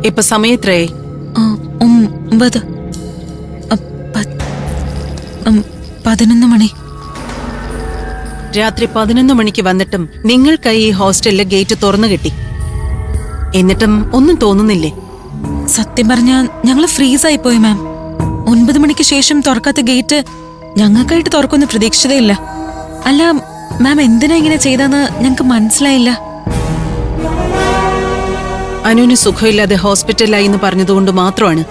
ഇപ്പൊ സമയത്രേ? 9. 11 മണി. രാത്രി 11 മണിക്ക് വന്നിട്ടും നിങ്ങൾക്കായി ഈ ഹോസ്റ്റലിലെ ഗേറ്റ് തുറന്നു കിട്ടി. എന്നിട്ടും ഒന്നും തോന്നുന്നില്ലേ? സത്യം പറഞ്ഞാ ഞങ്ങള് ഫ്രീസായി പോയി മാം. 9 മണിക്ക് ശേഷം തുറക്കാത്ത ഗേറ്റ് ഞങ്ങൾക്കായിട്ട് തുറക്കൊന്ന് പ്രതീക്ഷിച്ചതേയില്ല. അല്ല മാം, എന്തിനാ ഇങ്ങനെ ചെയ്തെന്ന് ഞങ്ങക്ക് മനസ്സിലായില്ല. അനുവിന് സുഖമില്ലാതെ ഹോസ്പിറ്റലിലായി എന്ന് പറഞ്ഞതുകൊണ്ട് മാത്രമാണ്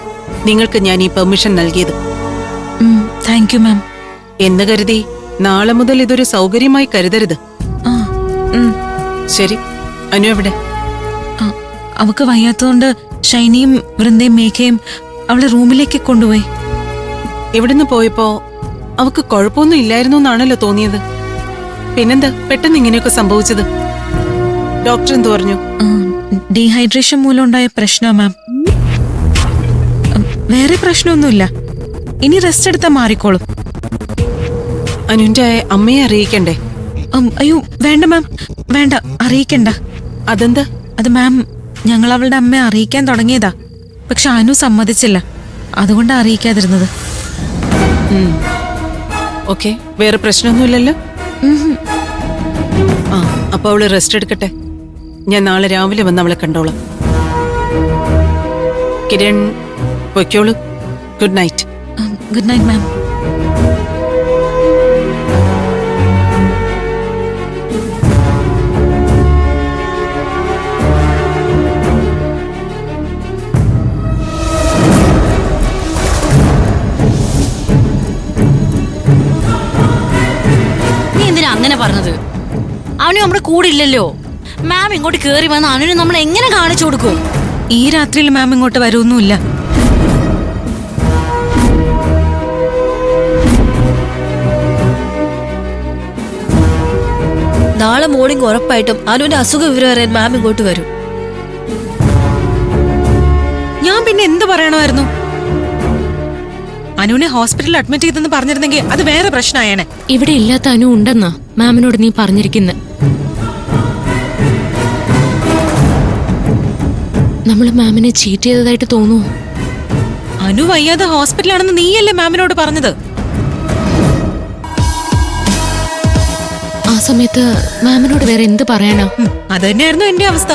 നിങ്ങൾക്ക് ഞാൻ ഈ പെർമിഷൻ നൽകിയത്. Thank you ma'am. എന്ന് കരുതി നാളെ മുതൽ ഇതൊരു സൗകര്യമായി കരുതരുത്. ശരി, അനു എവിടെ? അവക്ക് വയ്യാത്തതുകൊണ്ട് ഷൈനിയും വൃന്ദയും മേഘയും അവളെ റൂമിലേക്ക് കൊണ്ടുപോയി. ഇവിടുന്ന് പോയപ്പോ അവക്ക് കുഴപ്പമൊന്നും ഇല്ലായിരുന്നു എന്നാണല്ലോ തോന്നിയത്. പിന്നെന്താ പെട്ടെന്ന് ഇങ്ങനെയൊക്കെ സംഭവിച്ചത്? ഡോക്ടർ എന്തു പറഞ്ഞു? ഡീഹൈഡ്രേഷൻ മൂലം ഉണ്ടായ പ്രശ്നമാ മാം. വേറെ പ്രശ്നമൊന്നുമില്ല. ഇനി റെസ്റ്റ് എടുത്താൽ മാറിക്കോളും. അനുവിന്റെ അമ്മയെ അറിയിക്കണ്ടേ? അയ്യോ വേണ്ട മാം, വേണ്ട, അറിയിക്കണ്ട. അതെന്താ? അത് മാം, ഞങ്ങൾ അവളുടെ അമ്മയെ അറിയിക്കാൻ തുടങ്ങിയതാ. പക്ഷെ അനു സമ്മതിച്ചില്ല, അതുകൊണ്ടാ അറിയിക്കാതിരുന്നത്. ഓക്കെ, വേറെ പ്രശ്നമൊന്നുമില്ലല്ലോ? അപ്പൊ അവള് റെസ്റ്റ് എടുക്കട്ടെ. ഞാൻ നാളെ രാവിലെ വന്ന് അവളെ കണ്ടോളാം. കിരൺ പൊയ്ക്കോളൂ. Good night. ഗുഡ് നൈറ്റ് മാം. നീ എന്തിനാ അങ്ങനെ പറഞ്ഞത്? അവന് നമ്മുടെ കൂടെ ഇല്ലല്ലോ. മാം ഇങ്ങോട്ട് കേറി വന്ന് അനുവിന് നമ്മൾ എങ്ങനെ കാണിച്ചു കൊടുക്കും? ഈ രാത്രിയിൽ മാം ഇങ്ങോട്ട് വരുമൊന്നുമില്ല. നാളെ മോർണിംഗ് ഉറപ്പായിട്ടും അനുവിന്റെ അസുഖ വിവരം അറിയാൻ മാം ഇങ്ങോട്ട് വരും. ഞാൻ പിന്നെ എന്ത് പറയണമായിരുന്നു? അനുവിനെ ഹോസ്പിറ്റലിൽ അഡ്മിറ്റ് ചെയ്തെന്ന് പറഞ്ഞിരുന്നെങ്കിൽ അത് വേറെ പ്രശ്നമായേനെ. ഇവിടെ ഇല്ലാത്ത അനു ഉണ്ടെന്നാ മാമിനോട് നീ പറഞ്ഞിരിക്കുന്നത്. നമ്മള് മാമിനെ ചീറ്റ് ചെയ്തതായിട്ട് തോന്നുന്നു. അനു വയ്യാതെ ഹോസ്പിറ്റലാണെന്ന് നീയല്ലേ മാമിനോട് പറഞ്ഞത്? ആ സമയത്ത് മാമിനോട് വേറെ എന്ത് പറയാനാ? അത് തന്നെയായിരുന്നു എന്റെ അവസ്ഥ.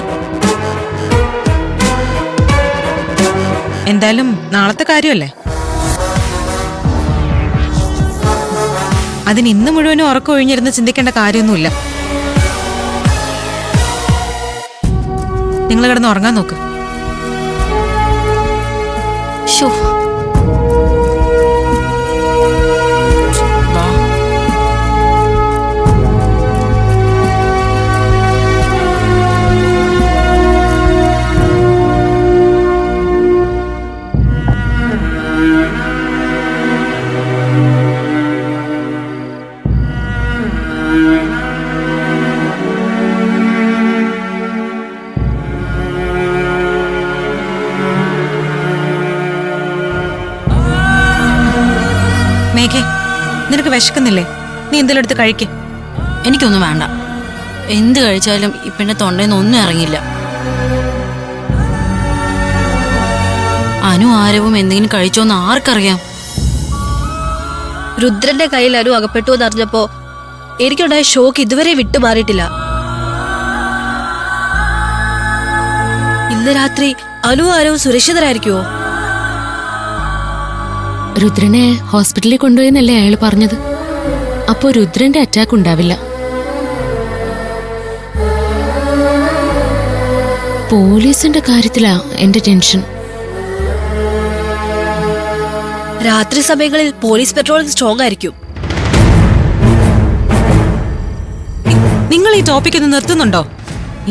എന്തായാലും നാളത്തെ കാര്യമല്ലേ, അതിന് ഇന്ന് മുഴുവനും ഉറക്കം ഒഴിഞ്ഞിരുന്ന് ചിന്തിക്കേണ്ട കാര്യമൊന്നുമില്ല. നിങ്ങൾ കിടന്ന് ഉറങ്ങാൻ നോക്ക്. ശോ, മേഘേ, നിനക്ക് വിശക്കുന്നില്ലേ? നീ എന്തെങ്കിലും എടുത്ത് കഴിക്ക്. എനിക്കൊന്നും വേണ്ട. എന്ത് കഴിച്ചാലും ഇപ്പന്റെ തൊണ്ടയിൽ ഒന്നും ഇറങ്ങില്ല. അനു ആരവും എന്തെങ്കിലും കഴിച്ചോന്ന് ആർക്കറിയാം? രുദ്രന്റെ കയ്യിൽ അനു അകപ്പെട്ടു എന്നറിഞ്ഞപ്പോ എനിക്കുണ്ടായ ഷോക്ക് ഇതുവരെ വിട്ടുമാറിയിട്ടില്ല. ഇന്ന് രാത്രി അനു ആരവും സുരക്ഷിതരായിരിക്കുമോ? രുദ്രനെ ഹോസ്പിറ്റലിൽ കൊണ്ടുപോയെന്നല്ലേ അയാൾ പറഞ്ഞത്. അപ്പോ രുദ്രന്റെ അറ്റാക്ക് ഉണ്ടാവില്ല. പോലീസിന്റെ കാര്യത്തിലാ എന്റെ ടെൻഷൻ. രാത്രി സമയങ്ങളിൽ പോലീസ് പെട്രോളിംഗ് സ്ട്രോങ് ആയിരിക്കും. നിങ്ങൾ ഈ ടോപ്പിക് ഒന്ന് നിർത്തുന്നുണ്ടോ?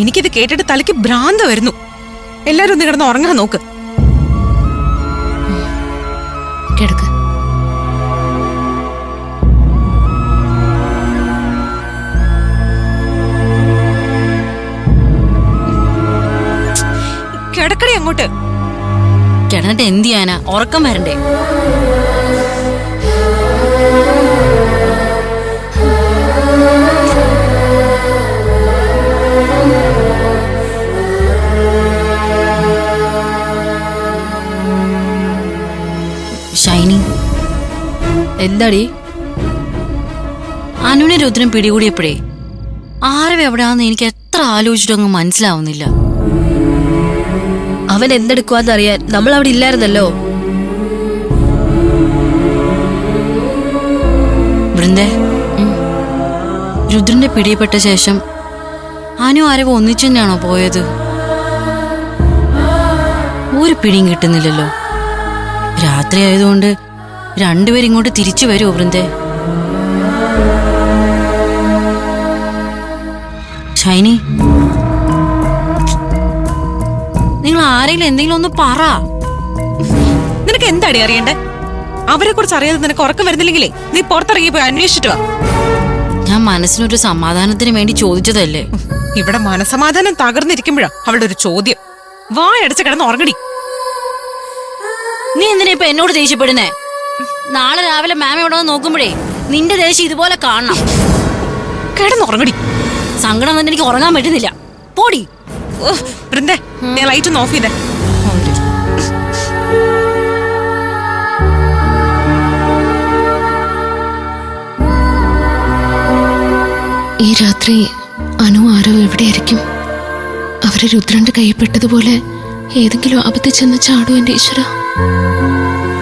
എനിക്കിത് കേട്ടിട്ട് തലയ്ക്ക് ഭ്രാന്ത് വരുന്നു. എല്ലാരും ഒന്ന് കിടന്ന് ഉറങ്ങാൻ നോക്ക്. കിടക്ക്. കിടക്കടി അങ്ങോട്ട്. കിടന്നിട്ട് എന്ത് ചെയ്യാനാ? ഉറക്കം വരണ്ടേ? എന്താടി? അനുവിനെ രുദ്രൻ പിടികൂടിയപ്പോഴേ ആരവ് എവിടെയാന്ന് എനിക്ക് എത്ര ആലോചിച്ചിട്ടൊന്നും മനസ്സിലാവുന്നില്ല. അവൻ എന്തെടുക്കുവാന്നറിയാൻ നമ്മൾ അവിടെ ഇല്ലായിരുന്നല്ലോ. വൃന്ദേ, രുദ്രന്റെ പിടിയിൽപ്പെട്ട ശേഷം അനു ആരവ് ഒന്നിച്ചു തന്നെയാണോ പോയത്? ഒരു പിടിയും കിട്ടുന്നില്ലല്ലോ. രാത്രി ആയതുകൊണ്ട് രണ്ടുപേരും ഇങ്ങോട്ട് തിരിച്ചു വരുമോ വൃന്ദേ? ഷൈനി, നിങ്ങൾ ആരെങ്കിലും എന്തെങ്കിലും ഒന്ന് പറ. നിനക്ക് എന്താടി അറിയണ്ടേ? അവരെ കുറിച്ച് അറിയാതെ നിനക്ക് ഉറക്കം വരുന്നില്ലെങ്കിലേ നീ പുറത്തിറങ്ങി പോയി അന്വേഷിച്ചിട്ട് വാ. ഞാൻ മനസ്സിനൊരു സമാധാനത്തിന് വേണ്ടി ചോദിച്ചതല്ലേ. ഇവിടെ മനസമാധാനം തകർന്നിരിക്കുമ്പോഴാ അവളുടെ ഒരു ചോദ്യം. വായടച്ച് കിടന്ന് ഉറങ്ങടി. നീ എന്തിനാ ഇപ്പൊ എന്നോട് ദേഷ്യപ്പെടുന്നേ? നാളെ രാവിലെ മാം ഇവിടെ വന്ന് നോക്കുമ്പോഴേ നിന്റെ ദേഷ്യം ഇതുപോലെ കാണണം. കിടന്നുറങ്ങടി. സങ്കടം വന്നിട്ട് എനിക്ക് ഉറങ്ങാൻ പറ്റുന്നില്ല. പോടി. വൃന്ദേ, ഞാൻ ലൈറ്റ് ഒന്ന് ഓഫ് ചെയ്തേ. ഈ രാത്രി അനു ആരോ എവിടെയായിരിക്കും? അവരെ രുദ്രന്റെ കൈപ്പെട്ടതുപോലെ ഏതെങ്കിലും ആപത്ത് ചെന്ന് ചാടും എന്റെ ഈശ്വര.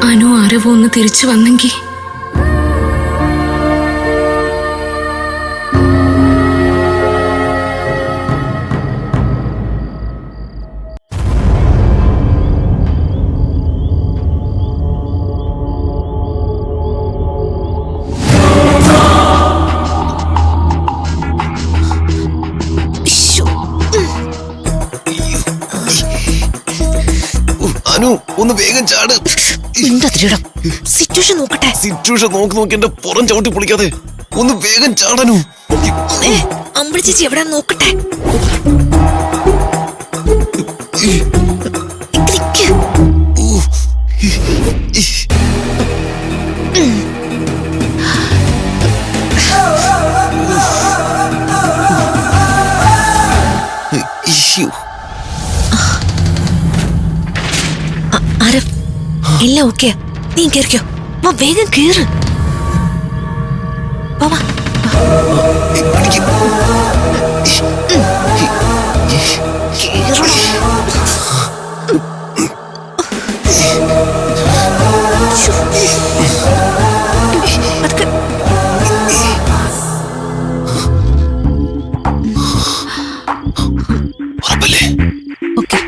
അനു ആരവോ ഒന്ന് തിരിച്ചു വന്നെങ്കിൽ. അനു, ഒന്ന് വേഗം ചാട്. സിറ്റുവേഷൻ നോക്കട്ടെ. സിറ്റുവേഷൻ നോക്കി എന്റെ പുറം ചവിട്ടി പൊളിക്കാതെ ഒന്ന് വേഗം ചാടനു. അമ്പിളി ചേച്ചി എവിടെ നോക്കട്ടെ. ആരവ്, എല്ലാം ഓക്കെ. നീ കേറിക്കോ. വാ, വേഗം കേറ്. വാ, വാ. ഉറപ്പല്ലേ? ഓക്കെ.